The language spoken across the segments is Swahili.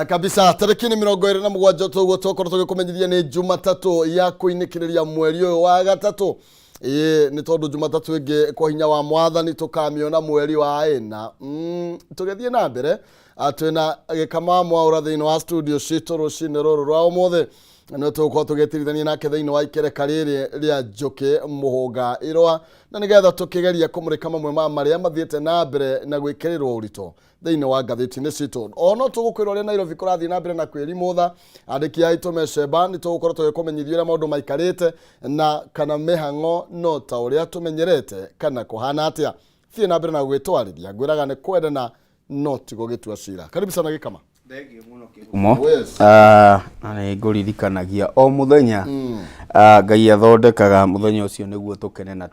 Kabisa tariki ni 27 tuguo tokoro tugikomendithia ni Jumatatu ya kuinikiriria mweri uyu wa gatatu. Ni tondu Jumatatu ingi kwa hinya wa Mwathani tukamiona mweri wa ina. Tugethie na mbere atwina gikama mwaura thiini wa studio citu rucini ruru rwa umuthe no tugukorwo tugetirithania nake thiini wa ikereka riri ria Njuki Muhunga Irwa na nigetha tukigeria kumurika mamwe ma maria mathiete na mbere na gwikirirwo urito thiini wa ngatheti-ini citu. Ono tugukwira ria Nairobi kurathie na mbere na kwirimutha andiki aitu meceba ni tugukorwo tugikumenyithia uria maundu maikarite na kana mihango no ta uria tumenyerete kana kuhana atia. Thie na mbere na gwitwarithia ngwiraga ni kwendana no tigo gitua cira. Karibu sana gikama. Nani nguririkanagia o muthenya Ngai athondekaga muthenya ucio niguo tukene na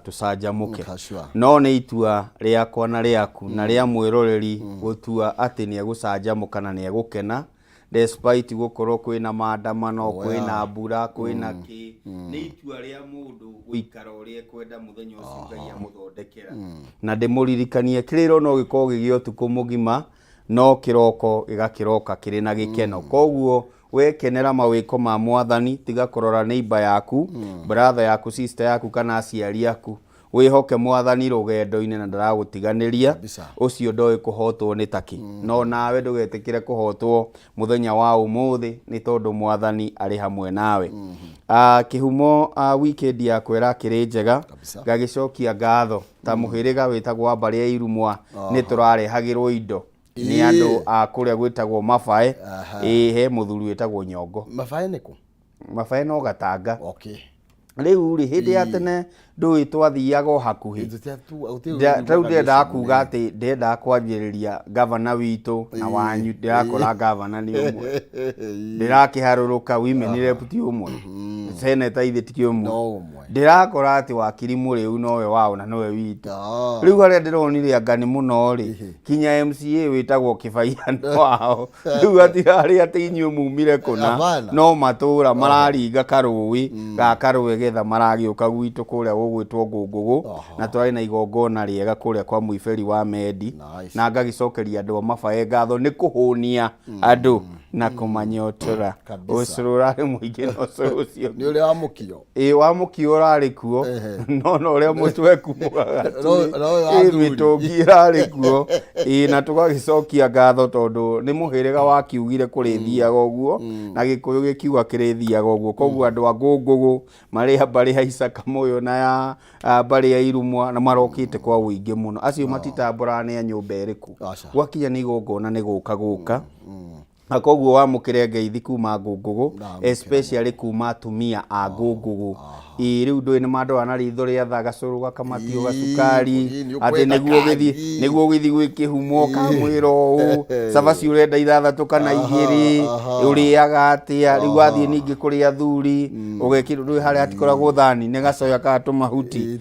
tucanjamuke no ni itua riakwa na riaku na ria mwiroreri gutua ati ni egucanjamuka na ni egukena despite gukorwo kwina maandamano kwina mbura kwina ki ni itua ria mundu guikara uria kwenda muthenya ucio Ngai amuthondekera na ndimuririkanie kiriro no gikorwo gigio tuku mugima no kiroko igakiroka kiri na gikeno koguo wekenera mawiko ma Mwathani tiga kurora neighbor yaku brother yaku sister yaku kana aciari yaku wihoke Mwathani rugendo-ini na ndaragutiganiria ucio ndoe kuhotwo ni taki no nawe ndugetikire kuhotwo muthenya wa umuthi ni tondu Mwathani ari hamwe nawe. Kihumo weekend yakwa irakiri njega ngagicokia ngatho ta muhiriga witagwo Mbari ya Irumwa ni turarehagirwo indo ni andu akuria gwitagwo Mabae he muthuri witagwo Nyongo. Mabae niku? Mabae no Gatanga. Okay. Riu ri hindi ya tene ndui twathiaga hakuhi tau ndenda kuga ati ndenda kwanjiriria governor witu na wanyu ndirakora governor ni umwe ndirakiharuruka women rep ti umwe senator ithi ti umwe ndirakora ati wakiri muriu nowe wao na nowe witu riu haria ndironire angani muno ri kinya MCA witagwo Kibaiano wao riu atirari ati inyu mumire kuna no matura mararinga karui ga karui getha maragiuka gwitu kuria gugwitwo Ngungugu na twari na igongona riega kuria kwa Muiferi wa Medi na ngagicokeria andu Mabae ngatho ni kuhunia andu na kumanyotora ucurura ri muingi no ucio ni uri wa mukio wa mukio urari kuo no uri mutwe kumugaga mitungi irari kuo na tugagicokia ngatho tondu ni muhiriga wakiugire kurithiaga uguo na Gikuyu gikiuga kirithiaga uguo koguo andu a Ngungugu mari Mbari ya Isaka Moyo na ya Mbari ya Irumwa na marokite kwa uingi muno acio matitambũrane nyumba iriku gwakinya ni igongona ni guka akoguo wamukire ngeithi kuma Ngungugu especially kuma atumia a Ngungugu riu ndui ni mandu ana ritho ria thagacuru gakamati gacukari ati niguo githi gwikihumo ka mwiro u sabaci urenda ithathatu kana igiri uriaga atia riu athie ningi kuria thuri ugekira ndui haria atikoragwo thani ni gacoya ka tumahuti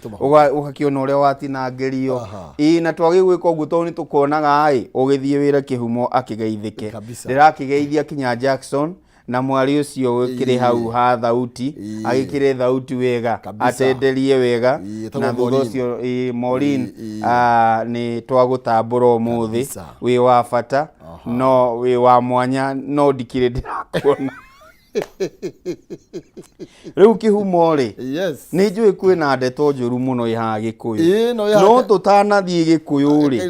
ugakiona uria watinangerio na twagi gwika uguo to ni tukonaga ugithie wira kihumo akigeithike ndirakigeithia kinya Jackson na mwari ucio wikire hau ha thauti agikire thauti wega atenderie wega na thutha ucio Maureen ni twagutambura umuthi wi wa bata no wi wa mwanya no ndikire ndirakuona riu kihumo ri ni njui kwina ndeto njuru muno iha Gikuyu no tutanathie Gikuyu ri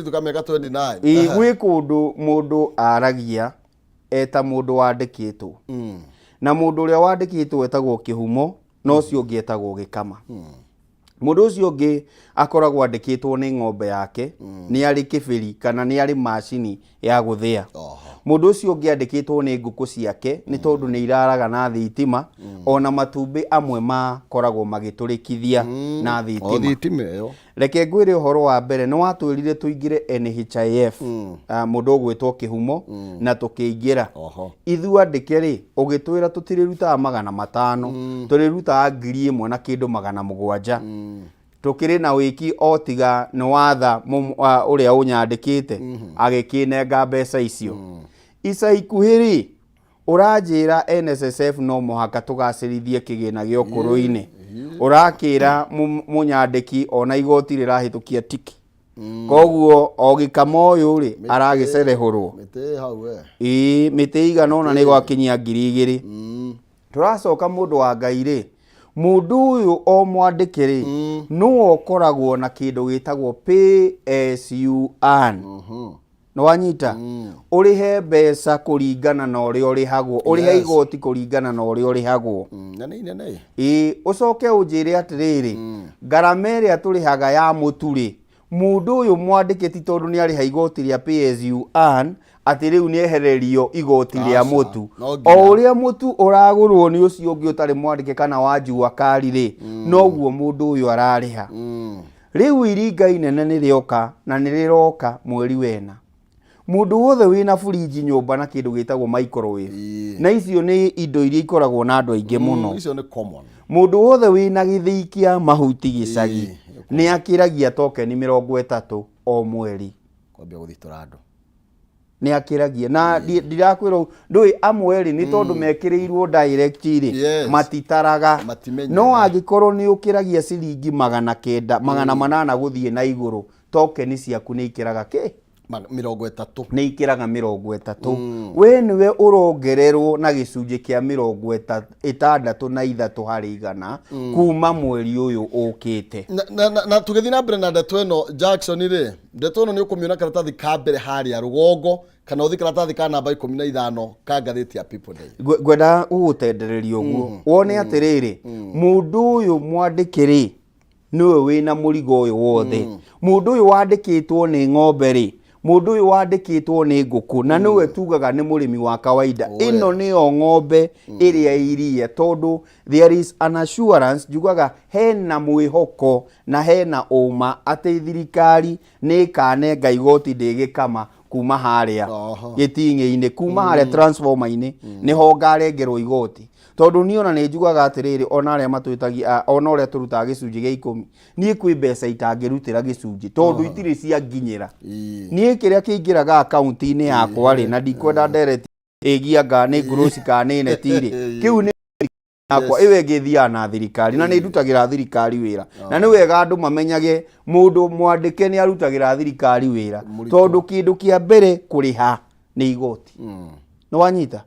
gwi kundu mundu aragia eta mundu wandikitwo na mundu uria wandikitwo etagwo Kihumo no cio ungi etagwo Gikama mundu ucio ungi akoragwo andikitwo ni ng'ombe yake ni ari kibiri kana ni ari macini ya guthia mundu ucio ungi andikitwo ni nguku ciake ni tondu ni iraraga na thitima ona matumbi amwe makoragwo magiturikithia na thitima iyo reke ngwire uhoro wa mbere ni watwirire tuingire NHIF mundu gwitwo Kihumo na tukiingira ithu andike ri ugitwira tutiriruta 500 turiruta 1000 na kindu 700 tukiri na wiki otiga ni watha uria unyandikite agikinenga mbeca icio isa ikuhiri uranjira NSSF no muhaka tugacirithie kigina gyo kuruini urakira munyandiki ona igoti rirahitukia tiki koguo ogikama uyu ri aragicerehurwo mite igana ona ni gwakinyia 2000 turacoka mundu wa Ngai ri mundu uyu o mwandikiri no okoragwo na kindu gitagwo pay as you earn no wanyita urihe mbeca kuringana na uria urihagwo urihe igoti kuringana na uria urihagwo ucoke unjire atiriri garama iria turihaga ya muturi mundu uyu mwandikiti tondu ni ariha igoti ria pay as you earn ati riu ni ehererio igoti ria mutu o uria mutu uragurwo ni ucio ungi utari mwandike kana wanjua kari ri noguo mundu uyu arariha riu iringa inene ni rioka na ni riroka mweri wena mundu wothe wina fridge nyumba na kindu gitagwo microwave na icio ni indo iria ikoragwo na andu aingi muno icio ni common mundu wothe wina githikia mahuti gicagi ni akiragia token 30 o mweri kwambia guthitura andu ni akiragia na ndirakwira ndui amweri ni tondu mekirirwo direct ri matitaraga no agikorwo ni ukiragia ciringi 900 800 guthie na iguru token ciaku ni ikiraga ki 30 ni ikiraga 30 we niwe urongererwo na gicunje kia 63 hari igana kuma mweri uyu ukite na tugithi na mbere na ndeto ino Jackson ri ndeto ino ni ukumiona karatathi ka mbere hari ya rugongo kana uthi karatathi ka namba 15 ka ngathiti ya People Day gwenda ugutendereria uguo wone atiriri mundu uyu mwandikiri niwe wina murigo uyu wothe mundu uyu wandikitwo ni ng'ombe ri mundu uyu wandikitwo ni nguku na niwe tugaga ni murimi wa kawaida ino ni o ng'ombe iria iria tondu there is an assurance jugaga hena mwihoko na hena uma ati thirikari ni kanenga igoti ndigikama kuma haria gitingi-ini kuma haria transformer-ini niho ngarengerwo igoti tondu ni ona ni njugaga atiriri ona aria matwitagia ona uria turutaga gicunji gia 10 ni kwi mbeca itangirutira gicunji tondu itiri cia nginyira ni kiria kiingiraga account-ini yakwa ri na ndikwenda direct igianga ni gross ka ni netiri kiu ni yakwa iwe ngithia na thirikari na ni ndutagira thirikari wira na ni wega andu mamenyage mundu mwandike ni arutagira thirikari wira tondu kindu kia mbere kuriha ni igoti no wanyita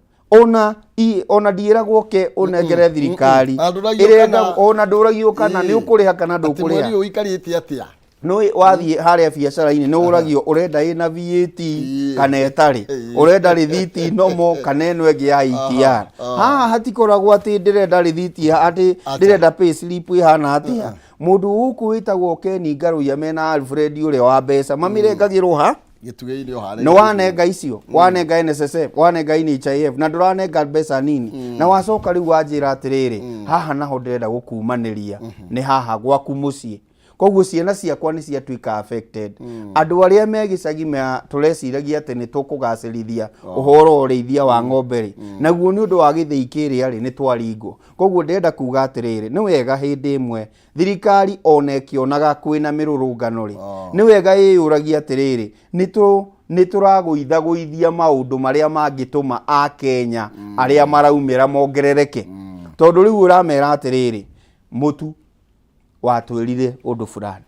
ona ndiragwo ke onengere thirikari irenda ona nduragio kana ni ukuriha kana ndukuriha mweri uikarite atia no wathie haria biacara-ini no uragio urenda ina VAT kana etari urenda rithiti nomo kana eno enge ya ITR hatikoragwo ati ndirenda rithiti ati ndirenda pay slip ihana atia mundu uku witagwo Ken Ngaruya mena Alfred uria wa mbeca mamirengagirwo ha gituge-ini o haria no wanenga icio wanenga NSSF wanenga NHIF na nduranenga mbeca nini na wacoka riu wanjira atiriri haha naho ndirenda gukumaniria ni haha gwaku mucii koguo ciana ciakwa ni ciatuika affected andu aria me gicagi ma tureciragia ati ni tukugacirithia uhoro ureithia wa ng'ombe ri naguo ni undu wa githii kiria ri ni twaringwo koguo ndirenda kuga atiriri ni wega hindi imwe thirikari ona ikionaga kwina mirurungano ri ni wega iyuragia atiriri nĩ tũragũithagũithia maũndũ marĩa mangĩtũma a Kenya arĩa maraumĩra mongerereke tondũ rĩu ũramera atĩrĩrĩ mũtu watwĩrire ũndũ fulani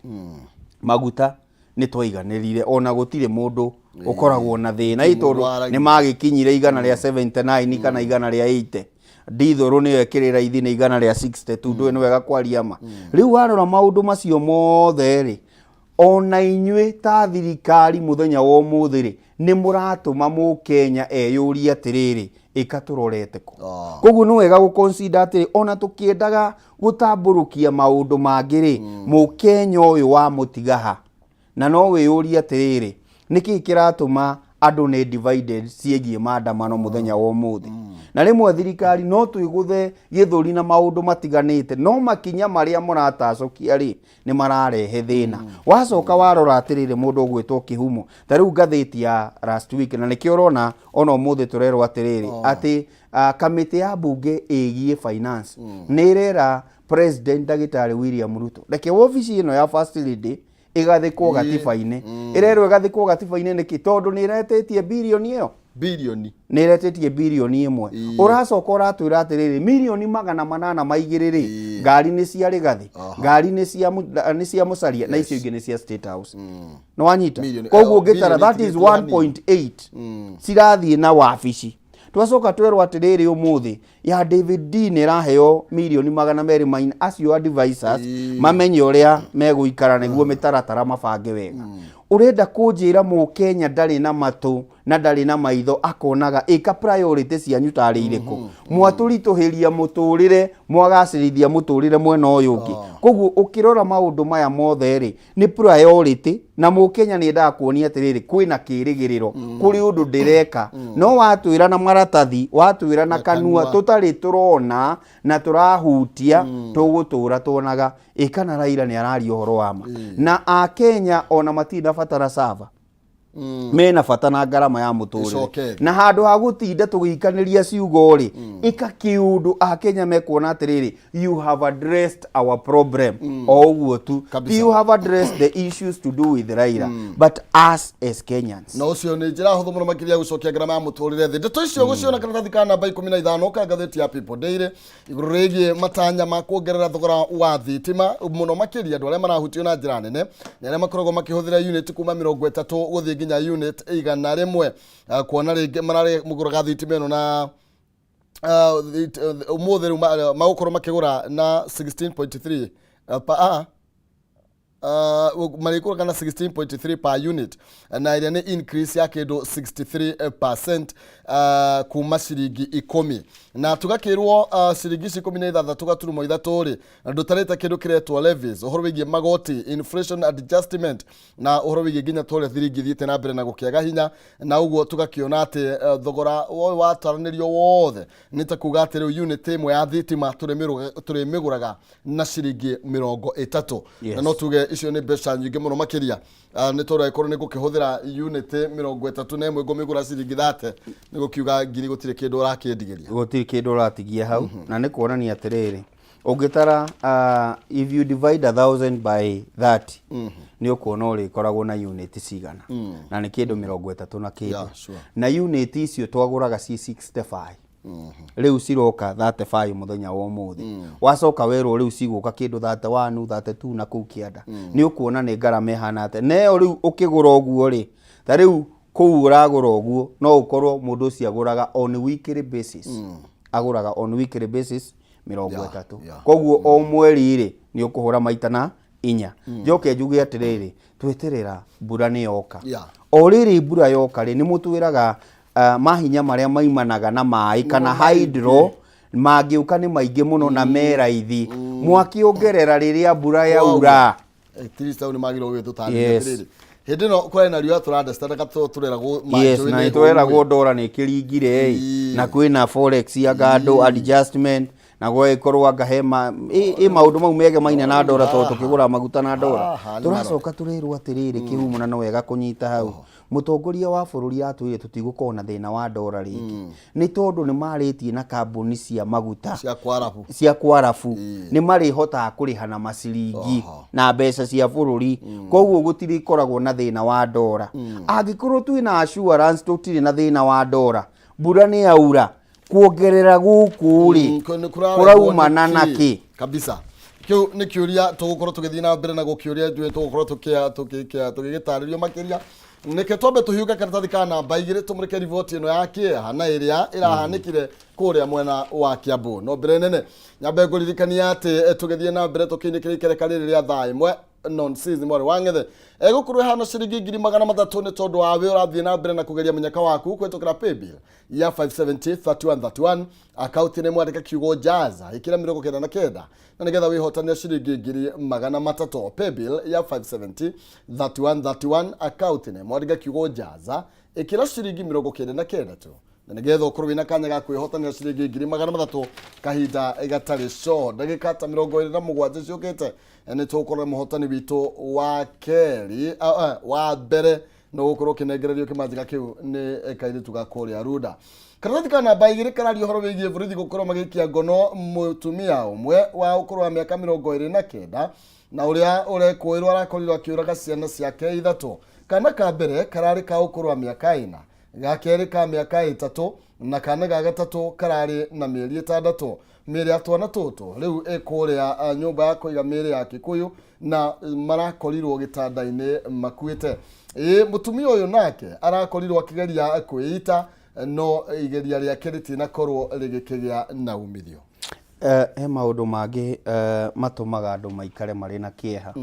maguta nĩ twaiganĩrire ona gũtirĩ mũndũ ũkoragwo na thĩna tondũ nĩ magĩkinyire igana rĩa 79 kana igana rĩa 80 ndithũrũ nĩyo ĩkĩrĩ raithi nĩ igana rĩa 62 ndũĩ nĩ wega kwaria ma rĩu warora maũndũ macio mothe rĩ ona inyuĩ ta thirikari mũthenya wa ũmũthĩ rĩ nĩ mũratũma mũkenya eyũrie atĩrĩrĩ ĩkatũrorete kũ koguo nĩ wega gũconsider atĩrĩ ona tũkĩendaga gũtambũrũkia maũndũ mangĩ rĩ mũkenya ũyũ wa mũtigaha na no wĩyũrie atĩrĩrĩ nĩkĩ kĩratũma andũ nĩ divided ciĩgiĩ maandamano mũthenya wa ũmũthĩ na rĩmwe thirikari no twĩgũthe gĩthũri na maũndũ matiganĩte no makinya marĩa mũratacokia rĩ nĩ mararehe thĩna wacoka warora atĩrĩrĩ mũndũ ũgwĩtwo Kĩhumo ta rĩu ngathĩti ya last week na nĩkĩo ũrona ona ũmũthĩ tũrerwo atĩrĩrĩ atĩ kamĩtĩ ya mbunge ĩgiĩ finance nĩ ĩrera president Ndagĩtarĩ William Ruto reke wabici ĩno ya first lady igathikwo gatiba-inĩ irerwo igathikwo gatiba-inĩ nĩkĩ tondũ nĩ iretetie bilioni ĩyo nĩ iretetie bilioni ĩmwe ũracoka ũratwĩra atĩrĩrĩ milioni 800 maigĩrĩrĩ ngari nĩ cia Rigathĩ ngari nĩ cia Musalia na icio ingĩ nĩ cia State House no wanyita koguo ngĩtara that is 1.8 cirathiĩ na wabici twacoka twerwo atĩrĩrĩ ũmũthĩ ya David D nĩ raheo milioni 200 acio advisors mamenye ũrĩa megũikara nĩguo mĩtaratara mabange wega urenda kũnjĩra mũkenya ndarĩ na matũ na ndarĩ na maitho akonaga ĩka priority cianyu tarĩ irĩkũ mwatũritũhĩria mũtũrĩre mwagacĩrithia mũtũrĩre mwena ũyũ ũngĩ koguo ũkĩrora maũndũ maya mothe rĩ nĩ priority na mũkenya nĩ endaga kuonia atĩrĩrĩ kwĩna kĩrĩgĩrĩro kũrĩ ũndũ ndĩreka no watwĩra na maratathi watwĩra na kanua tũtarĩ tũrona na tũrahutia tũgũtũra tuonaga ĩkana Raila nĩ araria ũhoro wa ma na a Kenya ona matinda batara sava mena bata na ngarama ya mũtũrĩre na handũ ha gũtinda tũgĩikanĩria ciugo rĩ ĩka kĩũndũ a Kenya mekuona atĩrĩrĩ you have addressed our problem o ũguo tu you have addressed the issues to do with Raila but us as Kenyans na ũcio nĩ njĩra hũthũ mũno makĩria gũcokia ngarama ya mũtũrĩre thĩ ndeto icio gũciona karatathi ka namba 15 ka ngathĩti ya People Daily igũrũ rĩgiĩ matanya ma kuongerera thogora wa thitima mũno makĩria andũ arĩa marahutio na njĩra nene na arĩa makoragwo makĩhũthĩra unit kuma 30 gũthiĩ nginya unit igana rĩmwe kuona rĩngĩ mararĩ mũgũraga thitima ĩno na ũmũthĩ rĩu magũkorwo makĩgũra na 16.3 marĩkũraga na 16.3 per unit na ĩrĩa nĩ increase ya kĩndũ 63% kuma ciringi 10 na tugakĩrwo ciringi 16 gaturumo ithatũ rĩ ndũtarĩte kĩndũ kĩretwo levies ũhoro wĩgiĩ magoti inflation adjustment na ũhoro wĩgiĩ nginya tũrĩa thiringi thiĩte na mbere na gũkĩaga hinya na ũguo tũgakĩona atĩ thogora wataranĩrio wothe nĩ ta kuga atĩ rĩu unit ĩmwe ya thitima tũrĩmĩgũraga na ciringi 30 na no tuge icio nĩ mbeca nyingĩ mũno makĩria nĩ tondũ ĩkorwo nĩ gũkĩhũthĩra unit 31 ngũmĩgũra ciringi 30 nĩ gũkiuga ngiri gũtirĩ kĩndũ ũrakĩendigĩria gũtirĩ kĩndũ ũratigia hau na nĩ kuonania atĩrĩrĩ ũngĩtara if you divide 1000 by 30 nĩ ũkuona ũrĩkoragwo na unit cigana na nĩ kĩndũ 30 na kĩndũ na unit icio twagũraga ci 65 rĩu ciroka 35 mũthenya wa ũmũthĩ wacoka werwo rĩu cigũka kĩndũ 31 32 na kũu kĩanda nĩ ũkuona nĩ ngarama ĩhana atĩ neo rĩu ũkĩgũra ũguo rĩ ta rĩu kũu ũragũra ũguo no ũkorwo mũndũ ũcio agũraga on weekly basis agũraga on weekly basis 30 koguo o mweri rĩ nĩ ũkũhũra maita na 4 njoke njuge atĩrĩrĩ tweterera mbura nĩ yoka o rĩrĩ mbura yoka rĩ nĩ mũtwĩraga mahinya marĩa maimanaga na maĩ kana hydro mangĩũka nĩ maingĩ mũno na meraithi mwakĩongerera rĩrĩa mbura yaura nĩ magĩrĩirwo gwĩtũtarĩria atĩrĩrĩ hĩndĩ ĩno kwĩna riũa tũrandestanaga tũreragwo maĩ na tũreragwo ndora nĩ kĩringire na kwĩna forex ya gado adjustment na gwĩkorwo anga he maũndũ mau megemaine na ndora tondũ tũkĩgũra maguta na ndora tũracoka tũrerwo atĩrĩrĩ Kĩhumo na no wega kũnyita hau mutongoria wa bururi atwire tutigũkorwo na thĩna wa ndora rĩngĩ nĩ tondũ nĩ marĩtie na kambuni cia maguta cia kwarabu nĩ marĩhotaga kũrĩha na maciringi na mbeca cia bururi koguo gũtirĩkoragwo na thĩna wa ndora angĩkorwo twĩna assurance tũtirĩ na thĩna wa ndora mbura nĩ yaura kuongerera gũkũ rĩ kũraumana naki kabisa kiu ni kiuria tugukorwo tugithii na mbere na gukiuria njue tugukorwo tugigitarĩrio makiria nike twambe tuhiuga karatathi ka namba 2 tumurike riboti ino ya kieha iria irahanikire kuria mwena wa Kiambu no mbere nene nyambe nguririkania ati tugithii na mbere tukinyikire ikereka riri ria thaa imwe non-season mwari wang'ethe egukurwe hano ciringi 300 ni tondu wa wira urathii na mbere na kugeria munyaka waku kwetukira paybill ya 5703131 account ni mwandika kiugo jaza ikira 99 na nigetha wihotania ciringi 300 paybill ya 5703131 account ni mwandika kiugo jaza ikira ciringi 99 tu na nigetha ukorwo wina kanya ga kwihotania ciringi 300 kahinda gatari so ndagika ta 27 ciukite ni tukorwo muhotani witu wa keri wa mbere no gukorwo kinengererio kimanjika kiu ni kairi tugakoria ruda karatathi ka namba 2 karario horo wigie burithi gukorwo magikia ngono mutumia umwe wa ukorwo wa miaka 29 na uria urekwirwo arakorirwo akiuraga ciana ciake 3 kana ka mbere karari ka ukorwo wa miaka 4 ga keri ka miaka 3 na kana ga gatatu karari na mieri 6 mieri atwana tutu riu ekuria nyumba ya kuiga mieri ya Kikuyu na marakorirwo gitanda-ini makuite mutumia uyu nake arakorirwo akigeria kwita no igeria riake ritinakorwo rigikigia na umithio he maundu mangi matumaga andu maikare mari na kieha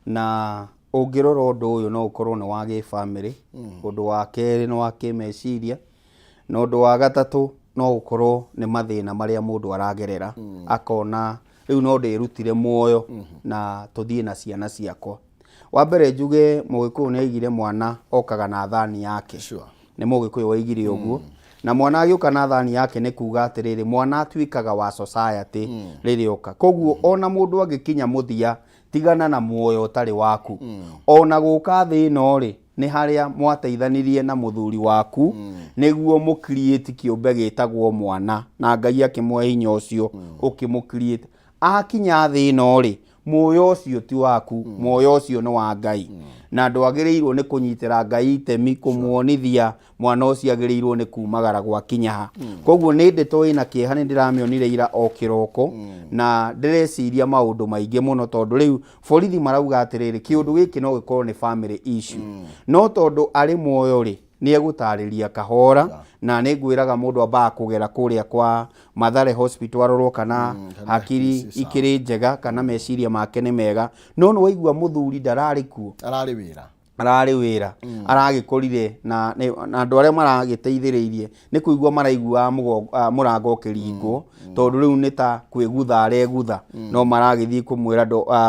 na ungirora undu uyu no ukorwo ni wa gifamily undu wa keri no wa kimeciria na undu wa gatatu no ukorwo ni mathina maria mundu aragerera akona riu no ndirutire muoyo na tuthie na ciana ciakwa wa mbere njuge Mugikuyu ni aigire mwana okaga na thani yake ni Mugikuyu waigire uguo na mwana agiuka na thani yake ni kuga atiriri mwana atwikaga wa society riri oka koguo ona mundu agikinya muthia tigana na muoyo utari waku ona guka thino ri ni haria mwateithanirie na muthuri waku niguo mu create kiumbe gitagwo mwana na Ngai akimwe hinya ucio ukimu create akinya thino ri muoyo ucio ti waku muoyo ucio ni wa Ngai na ndwagirirwo ni kunyitira Ngai itemi kumuonithia mwana ucio agirirwo ni kumagara gwa kinyaha koguo ni ndeto ina kieha ni ndiramionire ira o kiroko na ndireciria maundu maingi muno tondu riu borithi marauga atiriri kiundu giki no gikorwo ni family issue no tondu ari muoyo ri ni egutariria kahora na ni ngwiraga mundu amba kugera kuria kwa Mathare Hospital arorwo kana hakiri ikiri njega kana meciria make ni mega no no waigua muthuri ndarari kuo arari wira aragikorire na andu aria maragiteithiririe ni kuigua maraigua murango kiringo tondu riu ni ta kwigutha aregutha no maragithii kumwira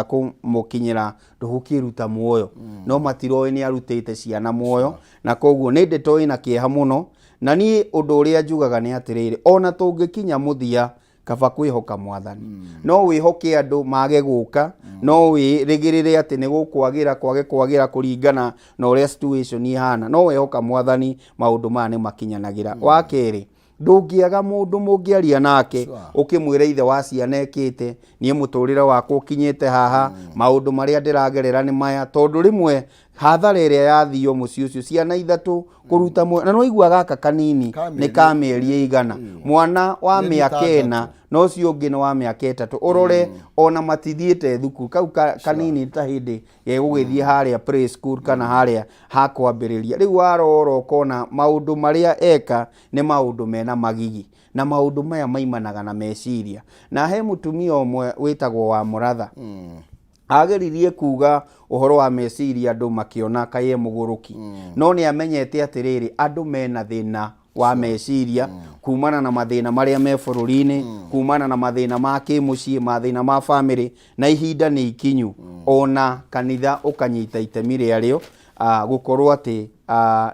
kumukinyira nduhukiruta muoyo no matiroi ni arutite ciana muoyo na koguo ni ndeto ina kieha muno na ni undu uria njugaga ni atiriri ona tungikinya muthia kaba kwihoka mwathani no wihoke andu mage guka no wirigirire ati ni gukwagira kwagira kuringana na uria situation ihana no wihoka mwathani maundu ma ni makinyanagira wa keri ndungiaga mundu mungiaria nake ukimwira ithe wa ciana ekite nie muturire wakwa ukinyite haha maundu maria ndiragerera ni maya tondu rimwe hathara iria yathio muci ucio ciana 3 kuruta na no igua gaka kanini ni ka mieri igana mwana wa miaka 4 no cio ungi ni wa miaka 3 urore ona matithiete thukuru kau kanini ta hindi gegugithie haria pre school kana haria hakwambiriria riu waroro kona maundu maria eka ni maundu mena magigi na maundu maya maimanaga na meciria na he mutumia omwe witagwo wa Muratha ageririe kuga uhoro wa meciria andu makiona kaye muguruki no ni amenyete atiriri andu mena thina wa meciria kumana na mathina maria me bururi-ini kumana na mathina ma kimucii mathina ma family na ihinda ni ikinyu ona kanitha ukanyita itemi riario gukorwo ati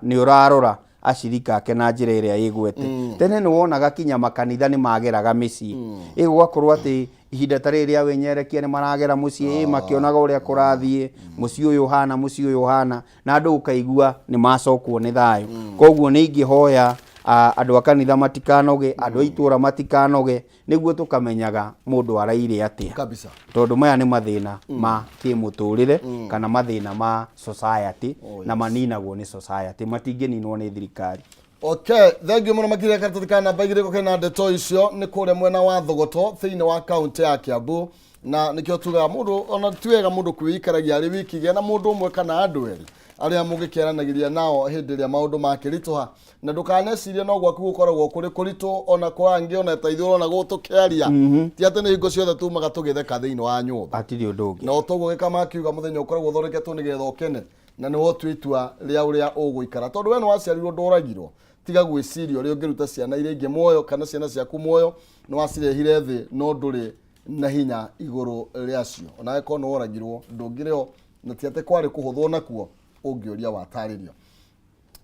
ni urarora ashirika ake na njira iria igwete tene ni wonaga kinya makanitha ni mageraga micii igakorwo ati ihinda tarĩ rĩa wĩnyerekia nĩ maragera mũciĩ makĩonaga ũrĩa kũrathiĩ mũciĩ ũyũ hana na andũ ũkaigua nĩ macokwo nĩ thayũ. Koguo nĩ ingĩhoya andũ a kanitha matikanoge, andũ a itũra matikanoge, nĩguo tũkamenyaga mũndũ araire atĩa kabisa, tondũ maya nĩ mathĩna ma kĩmũtũrĩre kana mathĩna ma society na maninagwo nĩ society, matingĩninwo nĩ thirikari. Okay, thank you muno makire karatathi kana namba igire gukena ndeto icio ni kure mwena wa Thogoto thiini wa county ya Kiambu, na nikio tuga mundu ona tuwega mundu kwikaragia ari wiki gena mundu umwe kana andu eri aria mungikiranagiria nao hindi ria maundu makirituha na ndukaneciria no gwaku gukoragwo kuri kuritu ona kwangi ona taithuro na gutukiaria ti ati ni hingo ciothe tumaga tugitheka thiini wa nyumba atiri undu ungi na otogo gikama akiuga muthenya ukoragwo thondeketwo nigetha ukene na ni wotu itua ria uria uguikara tondu we no waciarirwo ndoragirwo tiga gwiciria uria ungiruta ciana iria ingi muoyo kana ciana ciaku muoyo no wacirehire thi no nduri na hinya iguru riacio ona eko no oragirwo ndungireo na tiate kwari kuhuthwo nakuo ungioria wataririo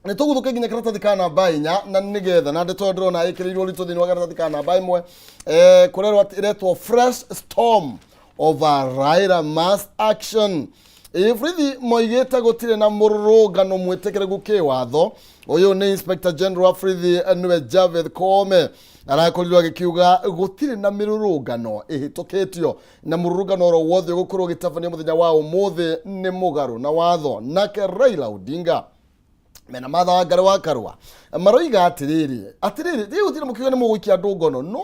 ni tuguthuke nginya karatathi kana namba 4 na nigetha na ndeto ndrona ikirirwo ritu thini wa karatathi kana namba 1 kurerwa iretwo fresh storm of a Raila mass action. Ifrithi moigete gutire na mururungano mwetekere gukiwatho uyu ni Inspector General wa Frithi niwe Javeth Koome arakorirwo agikiuga gutire na mirurungano ihitukitio na mururungano oro wothe gukorwo gitabania muthenya wa umuthi ni mugaru na watho nake Raila Odinga mena matha wa ngare wa karwa maroiga atiriri ndi utire mukiuga ni muguikia ndungono no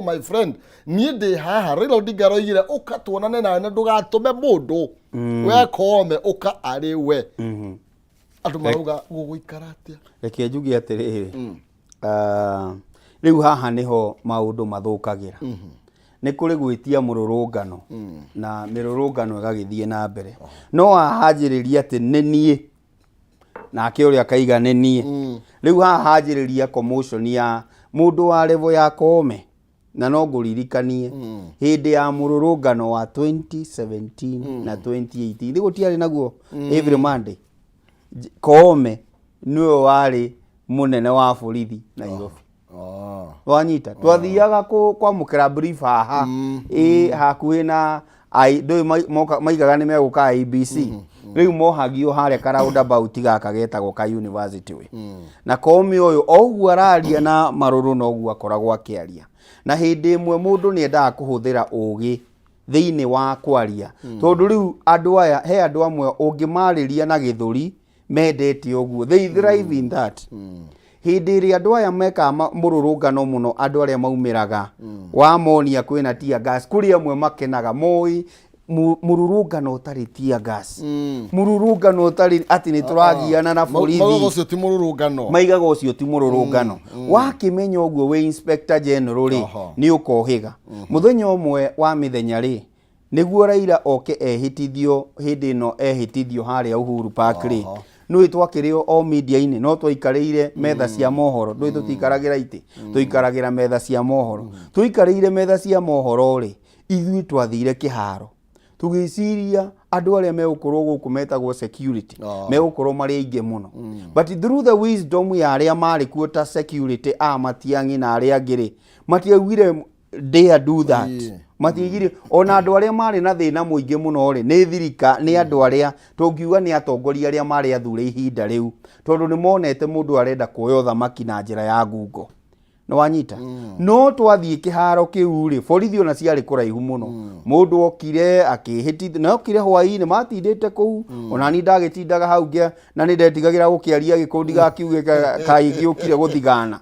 my friend nie ndi haha Raila Odinga roigire ukatwonane nawe na ndugatume mundu we Koome uka ari we andu marauga guguikara atia reke njugi atiriri riu haha niho maundu mathukagira ni kuri gwitia mururungano na mirurungano igagithie na mbere no ahanjiriria ati ni nie nake uria kaiga ni nie riu haha hanjiriria commotion ya mundu wa level ya Koome na no nguririkanie hindi ya mururungano wa 2017 na 2018 ndi gutiari naguo every Monday Koome niwe wari munene wa borithi Nairobi wanyita twathiaga kwamukira brief haha hakuhi na ndoi maigaga ni meguka IBC riu mohagio hare roundabout gaka getagwo ka university we na Koome uyu oguo araria na maruru no oguo akoragwo akiaria na hindi imwe mundu ni endaga kuhuthira ugi thiini wa kwaria tondu riu andu aya he andu amwe ungimariria na githuri mendete oguo they thrive in that hindi ria andu aya meka mururungano muno andu aria maumiraga wa monia kwina tia gas kuri amwe makenaga moi mururungano utari tia gas mururungano utari ati ni turagiana na borithi maigaga ucio ti mururungano maigaga ucio ti mururungano wakimenya oguo we Inspector General ri ni ukohiga muthenya umwe wa mithenya ri niguo Raila oke ehitithio hindi no ehitithio haria Uhuru Park ri no twakirio o media ini no twaikarire metha cia mohoro ndui tutikaragira iti tuikaragira metha cia mohoro tuikarire metha cia mohoro ri ithui twathire kiharo tugiciria andu aria megukorwo guku metagwo security megukorwo mari ainge muno but through the wisdom ya aria mari kuota security matiangi na aria ngiri matiaugire dare do that matigire ona andu aria mari na thina muingi muno ri ni thirika ni andu aria tungiuga ni atongoria aria mari athure ihinda riu tondu ni monete mundu arenda kuoya thamaki na njira ya ngungo no wanyita no twathie kiharo kiu ri borithi ona ciari kuraihu muno mundu okire akihitithio na okire hwaini matindite kuu ona ni ndagitindaga hau ngia na ni ndetigagira gukiaria gikundi gakiuge kai giukire guthigana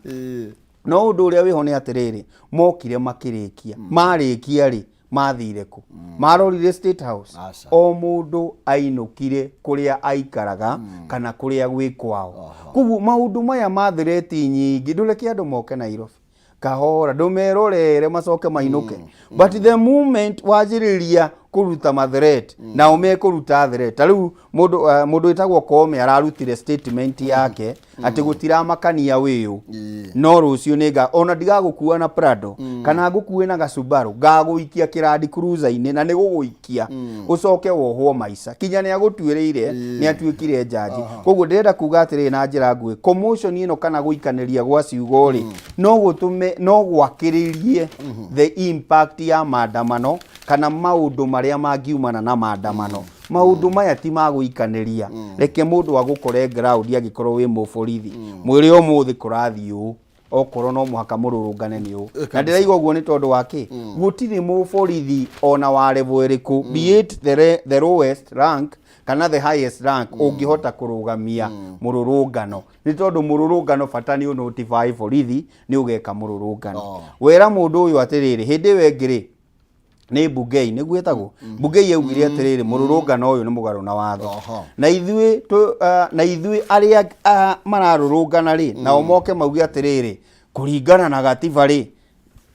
no undu uria wiho ni atiriri mokire makirikia marikia ri mathire ku marorire State House o mundu ainukire kuria aikaraga kana kuria gwikwao kugu maundu maya mathireti nyingi ndureke andu moke Nairobi kahora ndumerorere macoke mainuke but the moment wajiriria kuruta mathreat na ume kuruta threat riu mundu itagwo Koome ararutire statement yake ati gutira makania wiu no rucio niga ona ndigagukua na Prado kana ngukue na Gasubaru ngaguikia kirandi cruiser-ini na niguguikia ucoke wohwo maica kinya ni agutwirire ni atuikire jaji koguo ndirenda kuga atiri na njira ngui commotion ino kana guikaniria gwa ciugo ri no gutume no gwakiririe the impact ya maandamano kana maundu maria mangiumana na maandamano maundu maya ti maguikaniria reke mundu agukore ground agikorwo wi muborithi mwiri umuthi kurathiu okorwo no muhaka mururungane niu na ndiraigwa guo ni tondu wake gutiri muborithi ona wa level iriku be it the lowest rank kana the highest rank ungihota kurugamia mururungano ni tondu mururungano bata ni notify borithi ni ugeka mururungano wera mundu uyu atiriri hindi wengiri ni Bungei ni gwetagwo Bungei yaugire atiriri mururungano uyu ni mugaru na watho na ithui aria mararurungana ri na omoke mauge atiriri kuringana na gatiba ri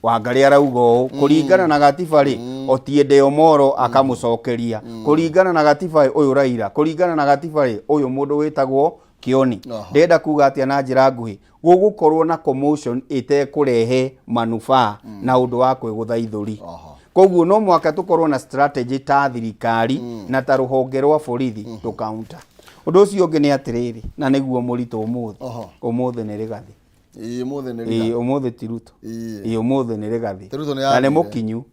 Wangari arauga kuringana na gatiba ri Otiende Omoro akamucokeria kuringana na gatiba uyu Raila kuringana na gatiba ri uyu mundu witagwo Kioni ndenda kuga atia na njira nguhi gugukorwo na commotion ite kurehe manufaa na undu wa kwigutha ithuri koguo no mwaka tukorwo na strategy ta thirikari na ta ruhonge rwa borithi to counter undu ucio ungi ni atiriri na niguo murito umuthi ni Rigathi umuthi ti Ruto umuthi ni Rigathi na ni mukinyu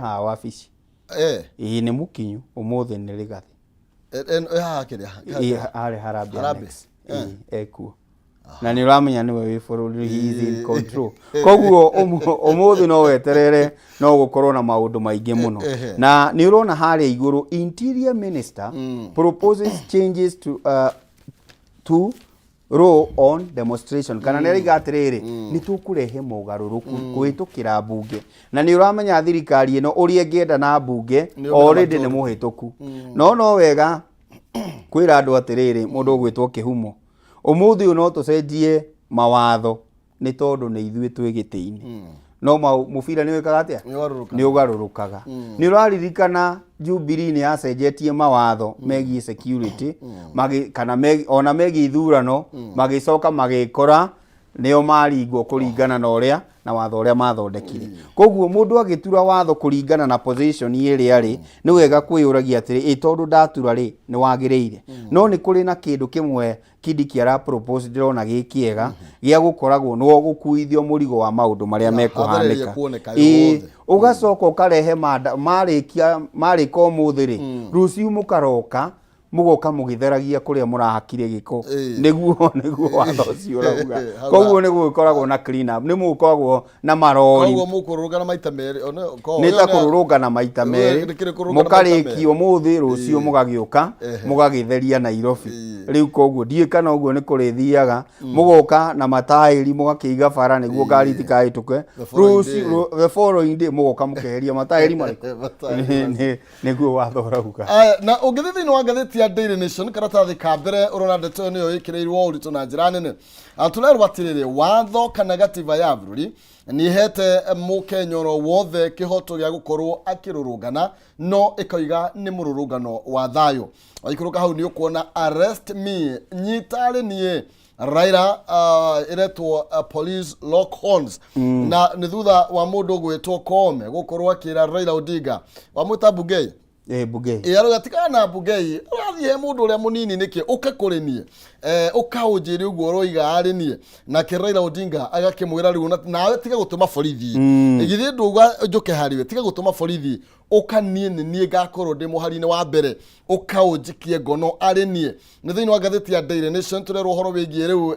ha wabici ni mukinyu umuthi ni Rigathi ari Harambee ekuo na ni uramenya niwe wi bururi he is in control koguo umuthi no weterere no gukorwo na maundu maingi muno na ni urona haria iguru interior minister proposes changes to law on demonstration kana neri gatiriri ni tukurehe mugaruruku kuhitukira bunge na ni uramenya thirikari ino uria ngienda na bunge already ni muhituku no wega kwira andu atiriri mundu gwitwo Kihumo umuthi no tucenjie mawatho ni tondu ni ithui twi giti-ini no mubira ni wikaga atia ni ugarurukaga ni uraririkana Jubilee ni yacenjetie mawatho megie security kana ona megie ithurano magicoka magikora nio maringwo kuringana na uria na watho uria mathondekire koguo mundu agitura watho kuringana na position iri ari ni wega kwiyuragia atiri tondu ndatura ri ni wagiriire no ni kuri na kindu kimwe Kindiki ara propose ndirona gikiega gia gukoragwo no gukuithio murigo wa maundu maria mekuhanika ugacoka ukarehe marika umuthi ri ruciu mukaroka mugoka mugitheragia kuria murahakire giko niguo watho ucio urauga koguo niguo ikoragwo na clean up ni mukoragwo na marori koguo mukururungana maita meri ni ta kururungana maita meri mukariki umuthi rucio mugagiuka mugagitheria Nairobi riu koguo ndie kana uguo ni kurithiaga mugoka na matairi mugakiiga bara niguo ngari tikaituke rucio the following day mugoka mukeheria matairi mariko niguo watho urauga na ungithi no ngatheti ya Daily Nation karatathi ka mbere urona ndeto niyo ikireirwo uritu na njira nene aturerwa atiriri watho kana gatiba ya bururi ni hete mukenyoro wothe kihoto gya gukorwo akirurungana no ikoiga ni mururungano wa thayo aikuruka hau ni ukuona arrest me nyitare nie Raila iretwo police lock horns na ni thutha wa mundu gwetwo Koome gukorwo akira Raila Odinga wa muta Bungei Bungei yaro gatikana Bungei rathie mundu uria munini niki ukakurenie ukaunjiri uguo roiga ari nie na Raila Odinga agakimwira riu nawe tiga gutuma borithi igithi nduga njuke hariwe tiga gutuma borithi ukanie nie gakorwo ndi muhari-ini wa mbere ukaunjikie ngono ari nie ni thiini wa gatheti ya Daily Nation turero horo wigie riu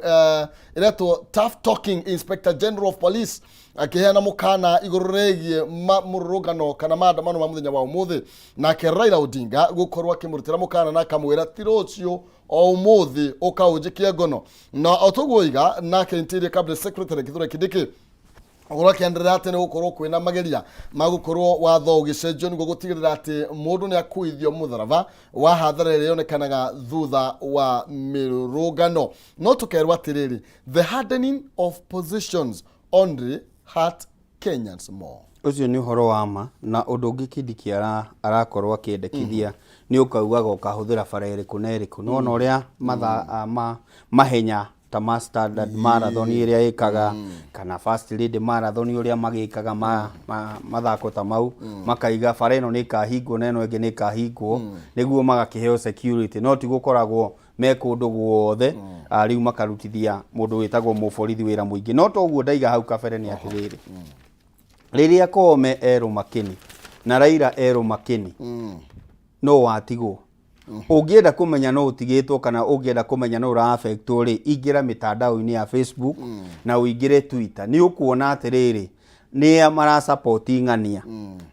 iretwo tough talking Inspector General of Police akiheana mukana iguru regie mururungano kana maandamano ma muthenya wa umuthi na Raila Odinga gukorwo akimurutira mukana na akamwira tirocio o umuthi ukaunjikie ngono na otuguiga na Interior Cabinet Secretary Kithure Kindiki ogora kiandira ati ni gukorwo kwina mageria magukorwo watho ugicenjio niguo gutigirira ati mundu ni akuithio mutharaba wa hathara ire yonekanaga thutha wa mirurungano no tukerwa atiriri the hardening of positions only hurt Kenyans more. Ucio ni uhoro wa ma na undu ungi Kindiki arakorwo akiendekithia ni ukaugaga ukahuthira bara iriku na iriku no uria mahenya ta ma standard marathon iria ikaga kana first lady marathon uria magikaga mathako ta mau makaiga bara ino ni kahingwo na ino ingi ni kahingwo niguo magakiheo security no ti gukoragwo me kundu guothe riu makarutithia mundu witagwo muborithi wira muingi no toguo ndaiga hau kabere ni atiriri riria Koome Ero Makini na Raila Ero Makini no watigwo ungienda kumenya no utigitwo kana ungienda kumenya no ura affectwo ri ingira mitandao-ini ya Facebook na uingire Twitter ni ukuona atiriri ni amara supporting ng'ania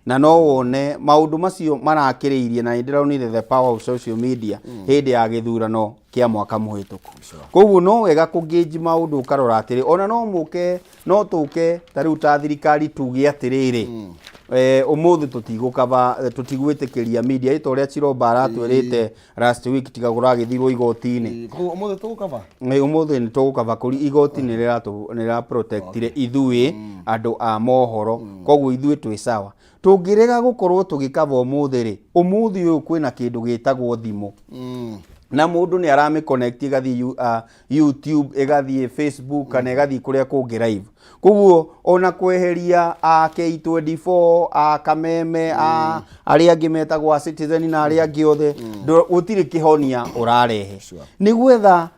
na no wone maundu macio marakiriirie na ndiraunire the power of social media hindi ya githurano kia mwaka muhituku koguo no wega kugage maundu ukarora atiri ona no muke no tuke tariu ta thirikari tuge atiriri umuthi tutigwitikiria media ito ria Chiromba aratwirite last week tigagura githirwo igoti-ini umuthi tugukava umuthi ni tugukava kuri igoti-ini rira protectire ithui andu a mohoro koguo ithui twi sawa tungirega gukorwo tugikava umuthi ri umuthi uyu kwina kindu gitagwo thimu na mundu ni arami connect igathi YouTube igathi Facebook kana igathi kuria kungi live koguo ona kweheria K24 Kameme aria angi metagwo Citizen na aria angi othe gutiri kihonia urarehe ni gwetha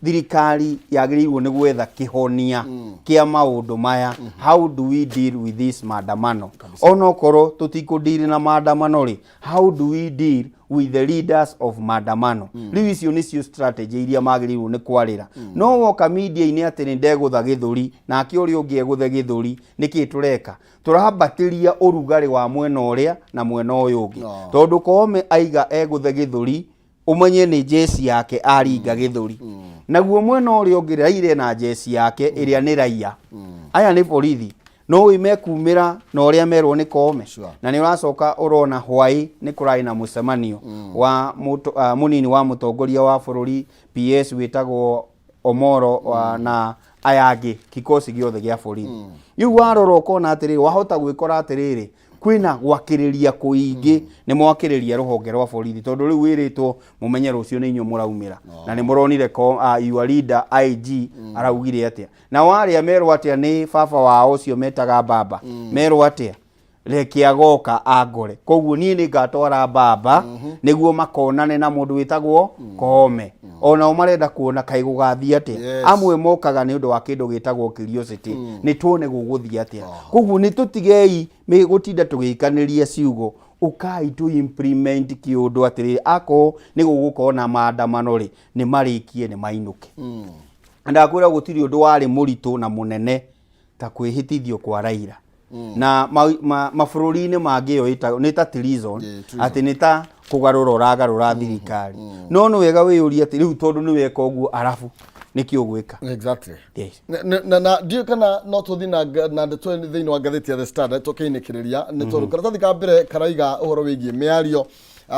thirikari yagirirwo ni gwetha kihonia kia maundu maya how do we deal with this maandamano ono koro tutikudeal na maandamano ri how do we deal with the leaders of maandamano riu icio nicio strategy iria magirirwo ni kwarira no woka media-ini ati ni ndegutha githuri na akiuri ungi eguthe githuri niki tureka turahambatiria urugari wa mwena uria na mwena uyu ungi tondu Koome aiga eguthe githuri umenye ni jesi yake aringa githuri naguo mwena uria ungi Raila na jesi yake iria ni raia aya ni borithi no imekumira na uria merwo ni Koome na ni uracoka urona hwai ni kurai na mucemanio wa munini wa mutongoria wa bururi PS witagwo Omoro na ayangi kikosi giothe gia borithi yu warora ukona atiri wahota gwikora atiriri kwina gwakiriria kuingi ni mwakiriria ruhonge rwa borithi tondu riu wiritwo mumenye rucio ni inyo muraumira na ni muronire your leader IG araugire atia na waria merwo atia ni baba wao ucio metaga baba merwo atia reke agoka agore koguo nie ni ngatwara baba niguo makonane na mundu witagwo Koome ona umarenda kuona kai gugathi atia amwe mokaga ni undu wa kindu gitagwo curiosity ni tuone guguthi atia koguo ni tutigei me gutinda tugikaniria ciugo ukai tu implement kiundu atiri ako ni gugukona maandamano ri ni marikie ni mainuke ndakwira gutiri undu wari muritu na munene ta kwihitithio kwa Raila na mabũrũri-inĩ mangĩ yo nĩ ta treason ati nĩ ta kugarura uragarura thirikari no nĩ wega wĩyũrie ati rĩu tondu nĩ weka ũguo arabu nĩkĩ ũgwĩka exactly na ndio kana no tuthi na ndeto thĩinĩ wa ngathĩti ya The Standard tũkĩinĩkĩrĩria nĩ tondu karatathi ka mbere karaiga ũhoro wĩgiĩ mĩario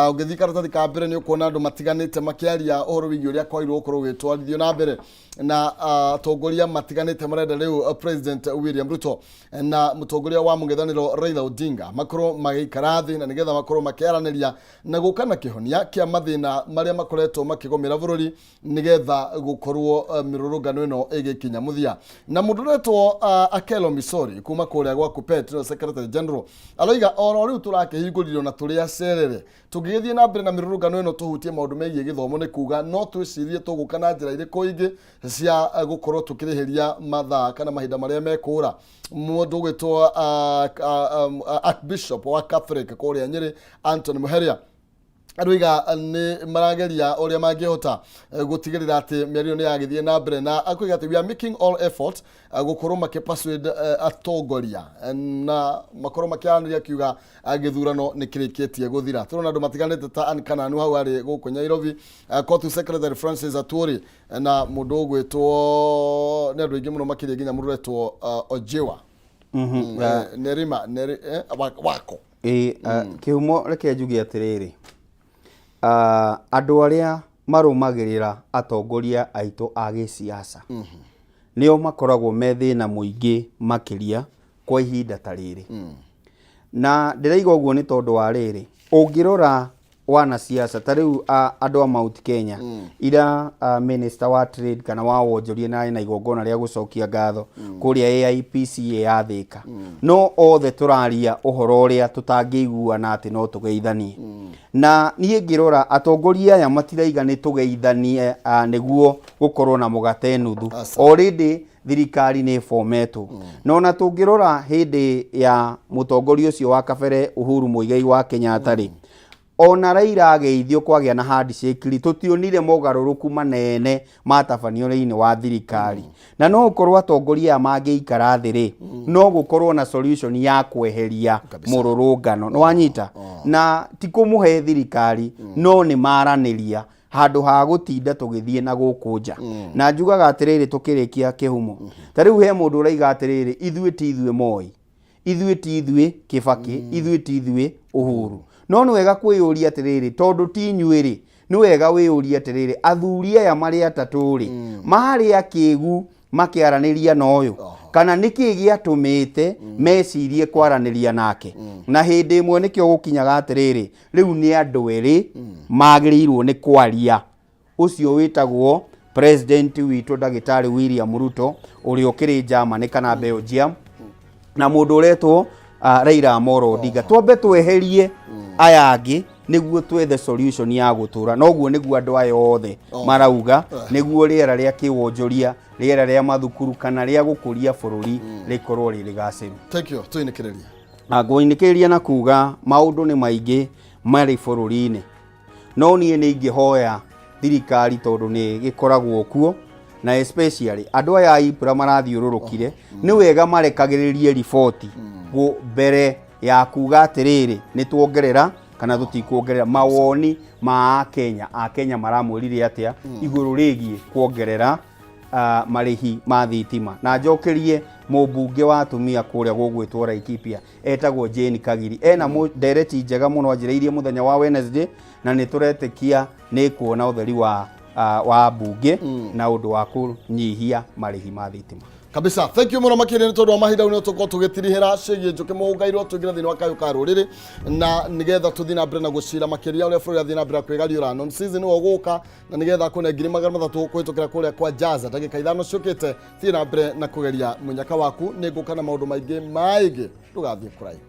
ugithi karatathi ka mbere ni ukuona andu matiganite makiaria uhoro wigi uria kwairwo ukorwo gitwarithio na mbere na atongoria matiganite marenda riu President William Ruto na mutongoria wa mung'ethaniro Raila Odinga makorwo magikara thi na nigetha makorwo makiaraniria na gukana kihonia kia mathina maria makoretwo makigomera bururi nigetha gukorwo mirurungano ino igikinya muthia na mundu retwo Akelo Misori kuma kuria gwa Kuppet no Secretary General aloiga oro riu turakihinguririo na turia cerere tugithie na mbere na mirurungano ino tuhutie maundu megie githomo ni kuga no twicirie tugukana njira iriko ingi cia gukorwo tukirihiria mathaa kana mahinda maria mekura mundu gwitwo Archbishop wa Catholic kuria Nyeri Anthony Muheria aruiga ni marageria uria mangihota gutigirira ati miario ni yagithie na mbere na akuiga ati we are making all effort gukorwo makipaswed atongoria na makorwo makiaraniria kiuga githurano ni kirikitie guthira turona andu matiganite ta Ankananu hau ari guku Nairobi Court Secretary Francis Atwoli na mundu gwitwo ni andu ingi muno makiria nginya mundu retwo Ojewa Nerima wako kiumo reke njuge atiriri andu aria marumagirira atongoria aitu a gisiasa nio makoragwo methina muingi makiria kwa ihinda ta riri na ndĩraiga ũguo nĩ tondũ wa rĩrĩ ũngĩrora wanasiasa ta rĩu andũ a Mount Kenya ira minister wa trade kana wa wonjoria na igongona rĩa gũcokia ngatho kũrĩa AIPCA yathĩka no othe tũraria ũhoro ũrĩa tũtangĩiguana atĩ no tũgeithanie na niĩ ngĩrora atongoria aya matiraiga nĩ tũgeithanie nĩguo gũkorwo na mũgate nuthu already thirikari nĩ fometwo no ona tũngĩrora hĩndĩ ya mũtongoria ũcio wa kabere Uhuru Muigai wa Kenyatta rĩ ona Raila ageithio kwagĩa na handshake tũtionire mogarũrũku manene matabanio-inĩ wa thirikari na no ũkorwo atongoria mangĩikara thĩ rĩ no gũkorwo na solution ya kweheria mũrũrũngano no wanyita na ti kũmũhe thirikari no nĩ maranĩria handũ ha gũtinda tũgĩthiĩ na gũkũ nja na njugaga atĩrĩrĩ tũkĩrĩkia kĩhumo ta rĩu he mũndũ ũraiga atĩrĩrĩ ithuĩ ti ithuĩ Moi ithuĩ ti ithuĩ Kibaki ithuĩ ti ithuĩ Uhuru no nĩ wega kwĩyũria atĩrĩrĩ tondũ ti inyuĩ-rĩ nĩ wega wĩyũria atĩrĩrĩ athuri aya marĩ atatũ-rĩ marĩ akĩgu makĩaranĩria na ũyũ kana nĩkĩ gĩatũmĩte mecirie kwaranĩria nake na hĩndĩ ĩmwe nĩkĩo gũkinyaga atĩrĩrĩ rĩu nĩ andũ erĩ magĩrĩirwo nĩ kwaria ũcio wĩtagwo president witũ ndagĩtarĩ William Ruto ũrĩa ũkĩrĩ Germany kana Belgium na mũndũ ũretwo Raila Amolo Odinga twambe tweherie aya angĩ nĩguo twethe solution ya gũtũra noguo nĩguo andũ aya othe marauga nĩguo rĩera rĩa kĩwonjoria rĩera rĩa mathukuru kana rĩa gũkũria bũrũri rĩkorwo rĩrĩ gacĩru. Thank you tuinĩkĩrĩria ngũinĩkĩrĩria na kuga maũndũ nĩ maingĩ marĩ bũrũri-inĩ no niĩ nĩ ingĩhoya thirikari tondũ nĩ gĩkoragwo kuo na especially andũ aya a IPRA marathiũrũrũkire nĩ wega marekagĩrĩrie riboti mbere ya kuga atĩrĩrĩ nĩ tuongerera kana tũtikuongerera mawoni ma Kenya maramwĩrire atĩa igũrũ rĩgiĩ kuongerera marĩhi ma thitima na njokerie mũmbunge wa atumia kũrĩa gũgwĩtwo Laikipia etagwo Jane Kagiri ena ndereti njega mũno anjĩrĩirie mũthenya wa Wednesday na nĩ tũretĩkia nĩ kuona ũtheri wa bunge na ũndũ wa kũnyihia marĩhi ma thitima kabisa. Thank you muno makĩria nĩ tondũ wa mahinda ũrĩa tũkorwo tũgĩtirihĩra ciĩgiĩ njũkĩ mũngairwo tũingĩra thĩinĩ wa kayũ ka rũrĩrĩ na nĩgetha tũthiĩ na mbere na gũcira makĩria ũrĩa bũrũri athiĩ na mbere kwĩgariũra non season nĩguo gũka na nĩgetha kũne ngiri magana matatũ kũhĩtũkĩra kũrĩa kwa Jaza ndagĩka ithano ciũkĩte thiĩ na mbere na kũgeria mũnyaka waku nĩ ngũka na maũndũ maingĩ ndũgathiĩ kũraihu.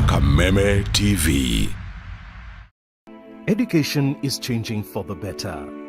Kameme TV. Education is changing for the better.